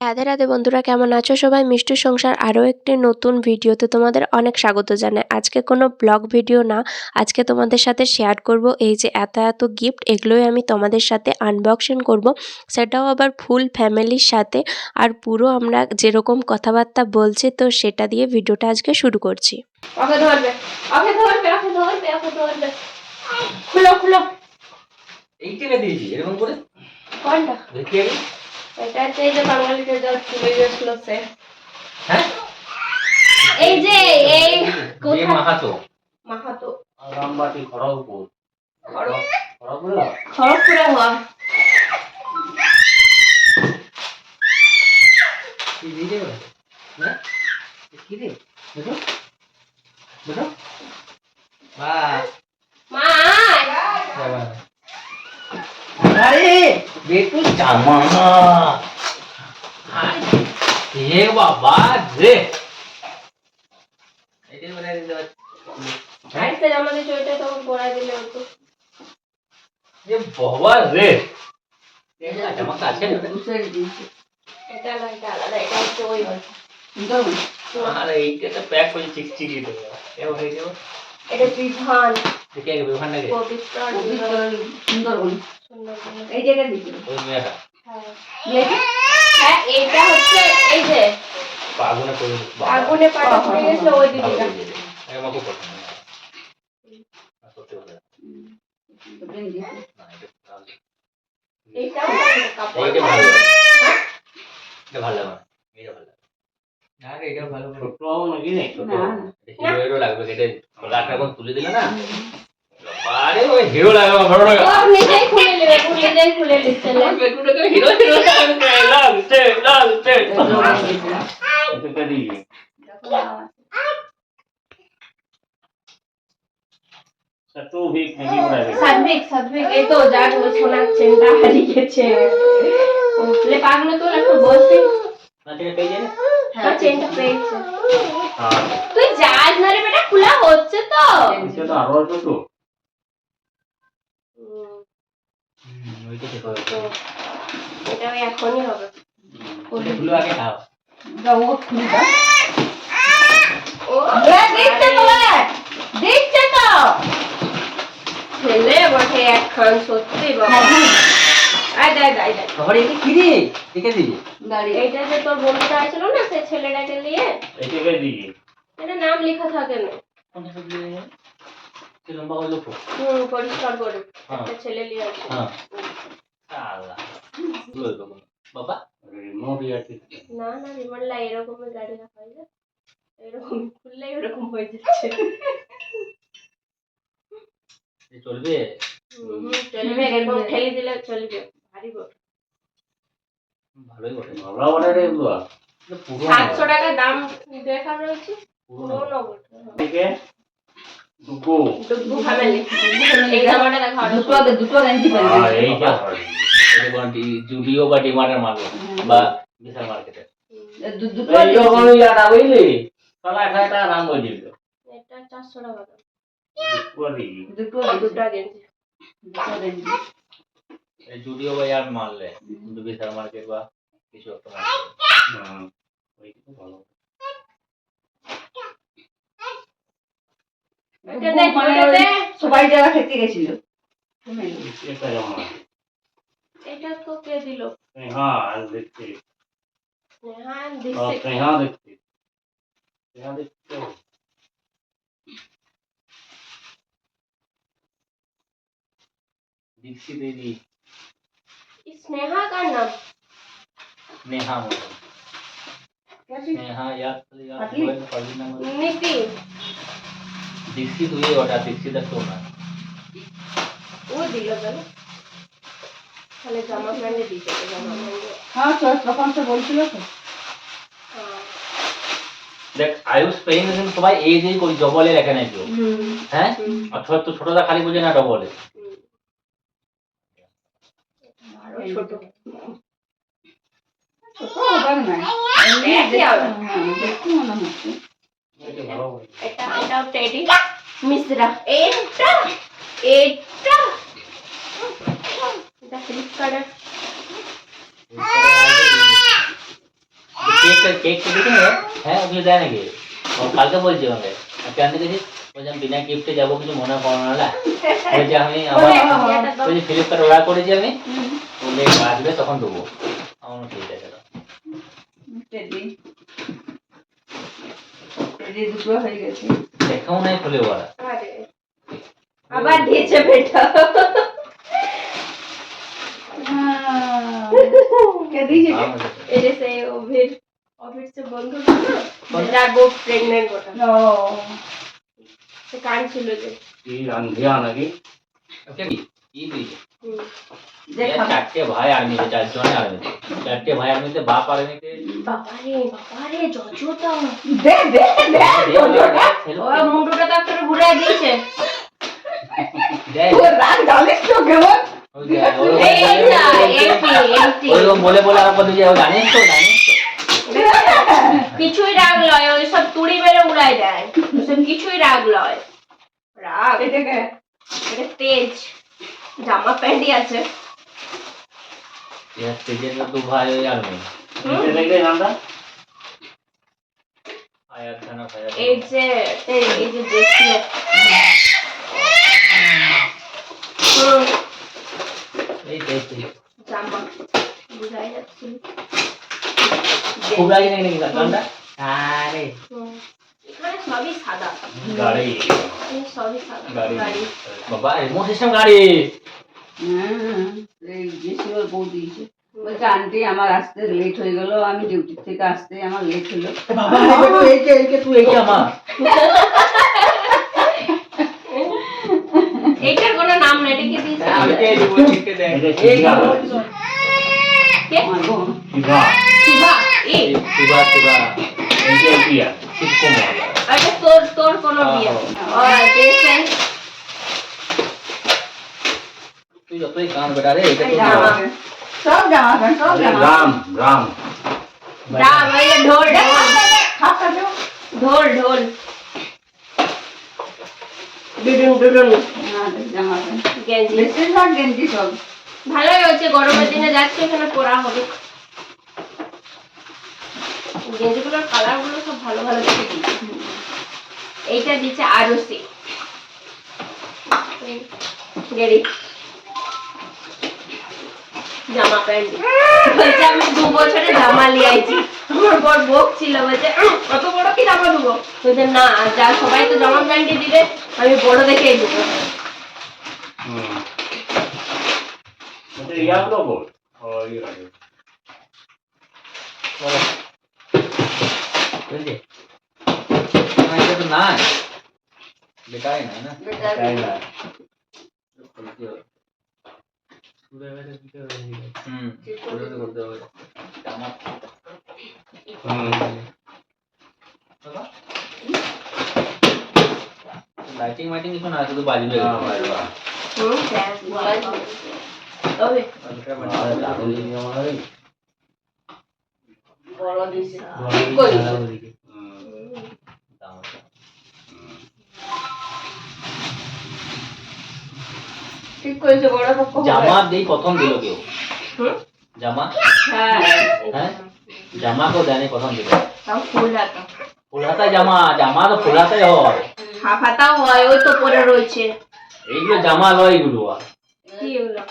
রাধে রাধে বন্ধুরা, কেমন আছো সবাই? মিষ্টি সংসার আরও একটি নতুন ভিডিওতে তোমাদের অনেক স্বাগত জানাই। আজকে কোনো ব্লগ ভিডিও না, আজকে তোমাদের সাথে শেয়ার করব এই যে এত গিফট, এগুলোই আমি তোমাদের সাথে আনবক্সিং করব, সেটাও আবার ফুল ফ্যামিলির সাথে। আর পুরো আমরা যেরকম কথাবার্তা বলছি, তো সেটা দিয়ে ভিডিওটা আজকে শুরু করছি। ওকে ধরবে, ওকে ধরবে, ওকে ধরবে, ওকে ধরবে। খুলো খুলো। এইটাকে দিয়েছি এরকম করে কোনটা? দেখিয়ে দিই। এটা হচ্ছে এই যে বাঙালিতে যা চলে গেছিল সে। হ্যাঁ, এই যে এই যে মাহাতো মাহাতো রামবাটি খড়গপুর খড়গপুরে হওয়া। কি দিয়ে দেবে? হ্যাঁ, কি রে? দেখো দেখো, বাহ, মা আয়। বাবা, আরে বেটু জামা, এ বাবা রে, এটা বলে দিতে আইসে জামা দিয়ে ওইটা তখন পরাই দিলে হতো। এ বাবা রে, এটা জামা কাছে এটা না, এটা আলাদা, এটা হচ্ছে ওই আর এইটা তো প্যাক হয়ে চিকচিকি দেবে এও হয়ে যাবে। এটা বিধান দেখে আগে বিমানটাকে পবিত্র সুন্দরবন সুন্দরবন। এই জায়গায় দিছিল। ওই মেয়েটা হ্যাঁ, এটা হচ্ছে এই যে আগুনে করে আগুনে পাটা পড়ে গেছে ওই দিদিটা। আমাকে পছন্দ না, সত্যি কথা না, এটা এইটাও কাপড়। এইটা ভালো, এটা ভালো না, এটা ভালো না, আরে এটা ভালো ছোট নাকি না, ছোট হিরো লাগবে, এটা লাখ এখন তুলে দিলে না, আরে ওই হিরো লাগবে, ভালো লাগে ও নিজেই খুলে নেবে, নিজেই খুলে নিচ্ছে না। বেকুটাকে হিরো হিরো লাগছে লাগছে এটা দিয়ে সত্তু भी नहीं बना दे সাদভিক এই তো যার ওই সোনার চেনটা হারিয়ে গেছে। লে পাগলে তো একটু বসে না ঠিক আছে জানে হ্যাঁ চেনটা পেয়েছে। হ্যাঁ তুই যাস না রে বেটা, খোলা হচ্ছে তো। এটা তো আরো আছে তো ওইটা দেখো এটা এখনই হবে। ওগুলো আগে খাও দাও ও খুলে দাও। ও দেখতে তো দেখছে তো ছেলে বটে একখান, সত্যি বাবা। আয় দাই দাই দাই, খবর এটা কি রে দেখে দিবি গাড়ি এইটা যে তোর বন্ধুটা আসছিল না, সে ছেলেটাকে নিয়ে, এটাকে দিবি এটা নাম লেখা থাকে না। কোন সব দিয়ে কি লম্বা হলো তো পরিষ্কার করে হ্যাঁ। একটা ছেলে নিয়ে আসে। হ্যাঁ আল্লাহ লই বাবা বাবা রিমোট ইয়াতে না না রিমোটলা এরকমই গাড়ি হয় না, এরকম খুললে এরকম হয়ে যাচ্ছে। এই চলবে চলবে, এরকম ঠেলে দিলে চলবে, ভারী বটে। ভালোই বটে, ভালো বটে রে এগুলো পুরো 700 টাকা দাম দেখা রয়েছে, পুরো পুরোনো বটে। থেকে দুগো ডুগু ফ্যামিলি এই জামাটা দেখা দুটো গেঞ্জি পরে আর এইটা এটা কোন জুডিও বা ডিমার্টের মাল বা বিশাল মার্কেটে দুটো এই যখন ইয়াটা বুঝলি তাহলে 1000 টাকা দাম বলে দিল এটা 400 টাকা দাম। পুরি দুটো দুটা গেঞ্জি গেঞ্জি এই জুডিও বা ইয়ার মারলে কিন্তু বিশাল মার্কেট বা কিছু একটা মার্কেট ওইটা তো ভালো এটা দেখ, এটা দেখ। সবাই জায়গা খেতে গেছিল। এটা যেমন এটা তো কে দিল? হ্যাঁ আর দেখতে হ্যাঁ দিছে। হ্যাঁ দেখতে হ্যাঁ দেখতে दीक्षित देवी स्नेहा का नाम नेहा कैसी नेहा याद पतली? पढ़ी नाम नीति दीक्षित हुई ওটা दीक्षित तो ना वो दिल गलो তাহলে জামা প্যান্টে দিতে হবে, জামা প্যান্টে। हाँ तो তখন তো বলছিল তো হ্যাঁ দেখ আয়ুষ পেইন সবাই এই যে কোই ডবলে লেখা নাই তো হ্যাঁ আর ছোট ছোটটা খালি বুঝে না ডবলে আরো ছোট ছোট হবে না একই হবে। দেখতে মনে হচ্ছে এটা এটাও টেডি মিশ্রা। এটা এটা এটা ফ্লিপকার্টের কেক কেটেছি না? হ্যাঁ ওগুলো দেয় নাকি? ও কালকে বলছি আমাকে কেন দেখেছিস? বলছি আমি বিনা গিফটে যাবো, কিছু মনে করো না হলে। বলছি আমি আমার বলছি ফ্লিপকার্ট অর্ডার করেছি আমি, বলে আসবে তখন দেবো। আমার ঠিক আছে দাও। টেডি টেডি দুটো হয়ে গেছে। দেখাও নাই খুলে ওরা। আরে আবার দিয়েছে বেটা। কে দিয়েছে কে? এটা সে অফিসে বন্ধু না, যার বউ প্রেগনেন্ট ওটা, ও সে কাঁদছিল যে। কি রান্ধিয়া নাকি? ওকে কি দিয়েছে? হুম। দেখা চারটে ভাই আর্মিতে, চারজনে আর্মিতে, চারটে ভাই আর্মিতে, বাপ আর্মিতে। বাবারে জজটা দে দে দে ও মুন্ডুটা তো একটা ঘুরাই দিয়েছে। ও রাগ ডালিস তো কেমন? এইটা এমপি ওইরকম বলে বলে আর বলে যে ও জানিস তো, জানিস তো। কিছুই রাগ লয়, ওই সব তুড়ি মেরে উড়াই দেয়, ওসব কিছুই রাগ লয়। রাগ এটা কে? এটা তেজ, জামা প্যান্টই আছে। ইয়ার তেজের তো ভাই ওই আর্মি। হুম। আয়ার খানা ফায়ার। এই যে দেখছিল। এই তেজ জামা বুঝাই যাচ্ছে। খুব লাগে নাকি নাকি গানটা? আরে এখানে সবই সাদা, গাড়ি এখানে সবই সাদা গাড়ি গাড়ি। বাবা রিমোট সিস্টেম গাড়ি। এই জেসিওর বউ দিয়েছে। বলছে আন্টি আমার আসতে লেট হয়ে গেল, আমি ডিউটি থেকে আসতে আমার লেট হলো। বাবা এই যে তুই এই আমার এইটার কোনো নাম নাই, এটা কি দিয়েছে? আমি কে রিমোট লিখতে দেয় এই কে? আমার বোন। শিবা এই শিবা শিবা এই যে পিয়া শিবকুমার। আরে তোর কোনো বিয়ে ও দেখেন। তুই যতই গান বেটা রে এটা এই তো জামা প্যান্ট। সব জামা প্যান্ট, সব জামা রাম রাম ডাব এই ঢোল খাতা দেও। ঢোল ঢোল ডুডুন ডুডুন জামা প্যান্ট গেঞ্জি। বেশিরভাগ গেঞ্জি সব। ভালোই হচ্ছে, গরমের দিনে যাচ্ছে এখানে পরা হবে। গেঞ্জিগুলোর কালার গুলো সব ভালো ভালো দেখে দিচ্ছে। এইটা দিচ্ছে আরসি গেরি জামা প্যান্ট। বলছে আমি 2 বছরে জামা নিয়ে আইছি। আমার বড় বক ছিল, বলছে কত বড় কি জামা দেবো? বলছে না, যা সবাই তো জামা প্যান্টই দিবে, আমি বড় দেখেই দেবো। ইয়াগুলো বল ও ইয়ে রাখে বুঝলি না এটা তো না বেটাই না না বেটাই না করতে হবে জামা লাইটিং মাইটিং কিছু না, শুধু বাজবে তবে বড় দিছে। ঠিক করেছে, বড় পক্ষ হবে। জামা দিই প্রথম দিল কেউ হুম? জামা হ্যাঁ হ্যাঁ জামা কেউ দেয়নি প্রথম দিল তাও ফুল হাতা, ফুল হাতায় জামা, জামা তো ফুল হাতায় হয়। হাফ হাতাও হয়, ওই তো পরে রয়েছে। এইগুলো জামা লয় এগুলো আর কি হলো?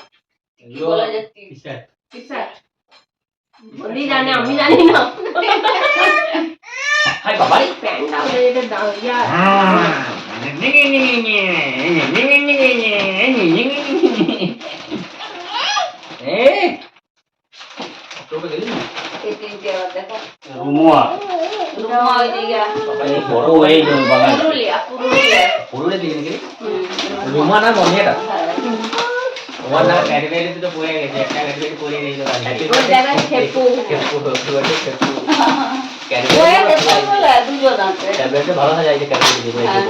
এগুলো টি-শার্ট। টি-শার্ট বলি জানে, আমি জানি না। হাই বাবা রে প্যান্টটা ওদের এটা দাও ইয়ার। এই তোকে গেলি না এই তিনটে আবার দেখো। রুমুয়া রুমা ওই দিকে। বাবা এই বড় এই বাবা পুরুলিয়া পুরুলে দিকে নাকি রুমা না মনিয়াটা ওর না ক্যাটাগরিতে তো পড়ে গেছে, একটা ক্যাটাগরি পড়ে গেছে ওর জায়গায় খেপু। খেপু খেপু ওই দেখো বলে দুজন আছে। ট্যাবলেটে ভালো না যায় যে ক্যাটাগরি দিয়ে হ্যাঁ।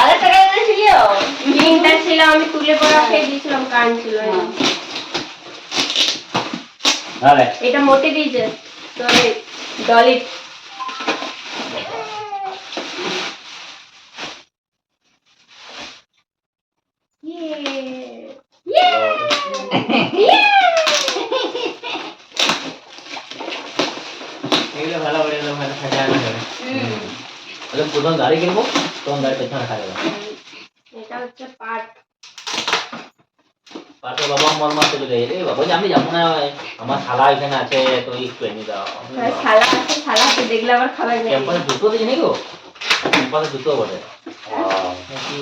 আরেকটা গাড়ি ছিল। তিনটা ছিল, আমি তুলে পড়া খেয়ে দিয়েছিলাম, কান ছিল। আরে এটা মোটে দিয়েছে তো ডলি। এগুলো ভালো করে ভালো সাজানো যাবে তাহলে প্রথম গাড়ি কিনবো তখন গাড়ি পেছনে থাকবে এটা হচ্ছে পাট। পাশে বাবা আমার মা চলে যায় রে বাবা আমি যাবো না আমার শালা এখানে আছে তো একটু এনে দাও শালা আছে, শালাকে দেখলে আবার খাবার নেই। ক্যাম্পাসে জুতো দিস নাকি গো ক্যাম্পাসে জুতো বটে কি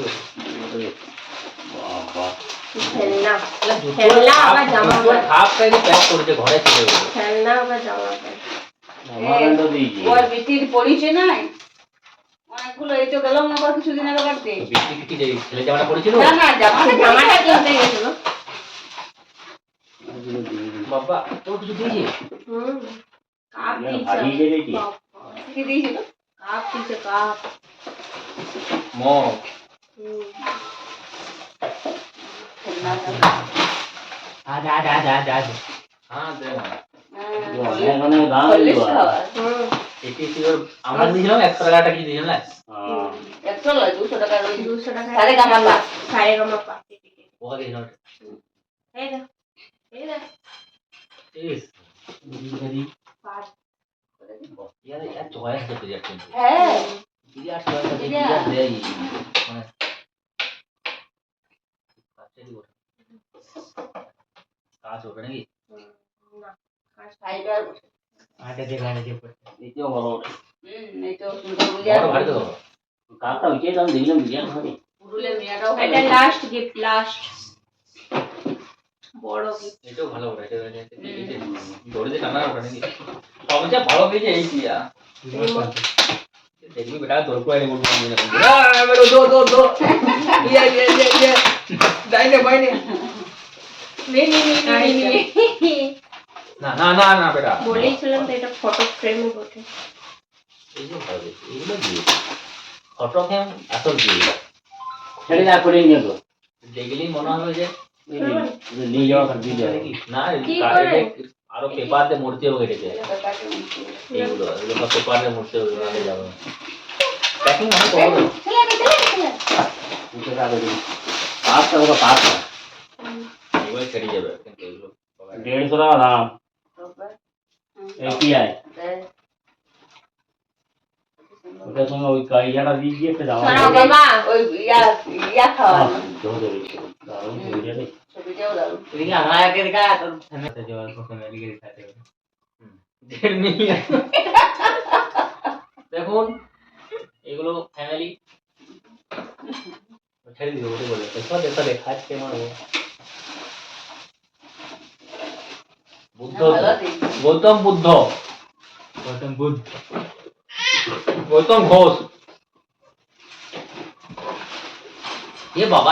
খেলনা, খেলনা আবার জামা প্যান্ট। হাফ প্যান্ট প্যাক করেছে ঘরে ছিল খেলনা আবার জামা প্যান্ট। ওর বৃষ্টির পড়িছে নাই অনেকগুলো, এই তো গেলাম না আবার কিছুদিন আগে বাড়তে। বৃষ্টি কি ছেলে জামাটা পড়েছিল না না জামাটা জামাটা কিনতে গেছিল। বাবা তোর কিছু দিয়েছে কাপ দিয়েছে। কি দিয়েছিল? কাপ দিয়েছে, কাপ। মগ আজা আজা আজা আজা হ্যাঁ দে এটি তোর আমরা দিয়েছিলাম 100 টাকাটা কি দিয়েছিলাম না 100 লয় 200 টাকা 200 টাকা। সারে গামাপা। সারে গামাপা। ওকে দিয়েছিলাম এই দেখ, এই দেখ। ইস গরি পাট। यार यार चॉइस दे यार तुम হ্যাঁ यार चॉइस दे यार दे মানে কাছে দি ওটা কাজ ওটা নাকি না, কাজ ফাইবার আটা দে গানে দে পড়তে এটাও ভালো এই তো সুন্দর বড় বুঝা ভারী তো কাকটা উঠে দাম দেখলাম বিরিয়ানি খাবে পুরুলে মিয়াটাও এটা লাস্ট গিফট, লাস্ট বড় গিফট। এটাও ভালো ওটা এটা এটা দৌড়ে দে টানা ওটা নাকি সবচেয়ে ভালো পেয়েছে এই দিয়া দেখবি বেটা তোর কোয়ালি বলবো আমি না মেরো দো দো দো ইয়া ইয়া ইয়া ইয়া দাইনে বাইনে না না না না বেটা বলেছিলাম তো এটা ফটো ফ্রেমে বটে। এই যে ভালো দেখি এগুলো দিয়ে ফটো ফ্রেম আসল দিয়ে ছেড়ে যা করে নিয়ে গো দেখলেই মনে হবে যে নিয়ে যাওয়া কাট দিয়ে যাবে না কি কারে করে? আরো পেপার দিয়ে মূর্তি হবে এটাকে এইগুলো এগুলো পেপার দিয়ে মূর্তি হবে নালে যাবে প্যাকিং অনেক করো উঠে যাবে পাঁচটা ওটা পাঁচটা এগুলো ছেড়ে যাবে কিন্তু এগুলো 150 টাকা দাম এপিআই ওটা তুমি ওই কাইয়াটা দিয়ে দিয়ে একটা যাওয়া শোনো বাবা, ওই ইয়া খাওয়া ধরে দারুণ হয়ে যাবে ছবিটাও দারুণ এদিকে আমার আগে দেখা তোর ফ্যামিলিতে যাওয়ার প্রথমে এদিকে দেখাতে হবে 1.5 মিলিয়ন দেখুন এগুলো ফ্যামিলি ছেড়ে দিও ওটা বলে তো দেখা দেখাচ্ছে মারবো বুদ্ধ গৌতম বুদ্ধ গৌতম ঘোষ ये बाबा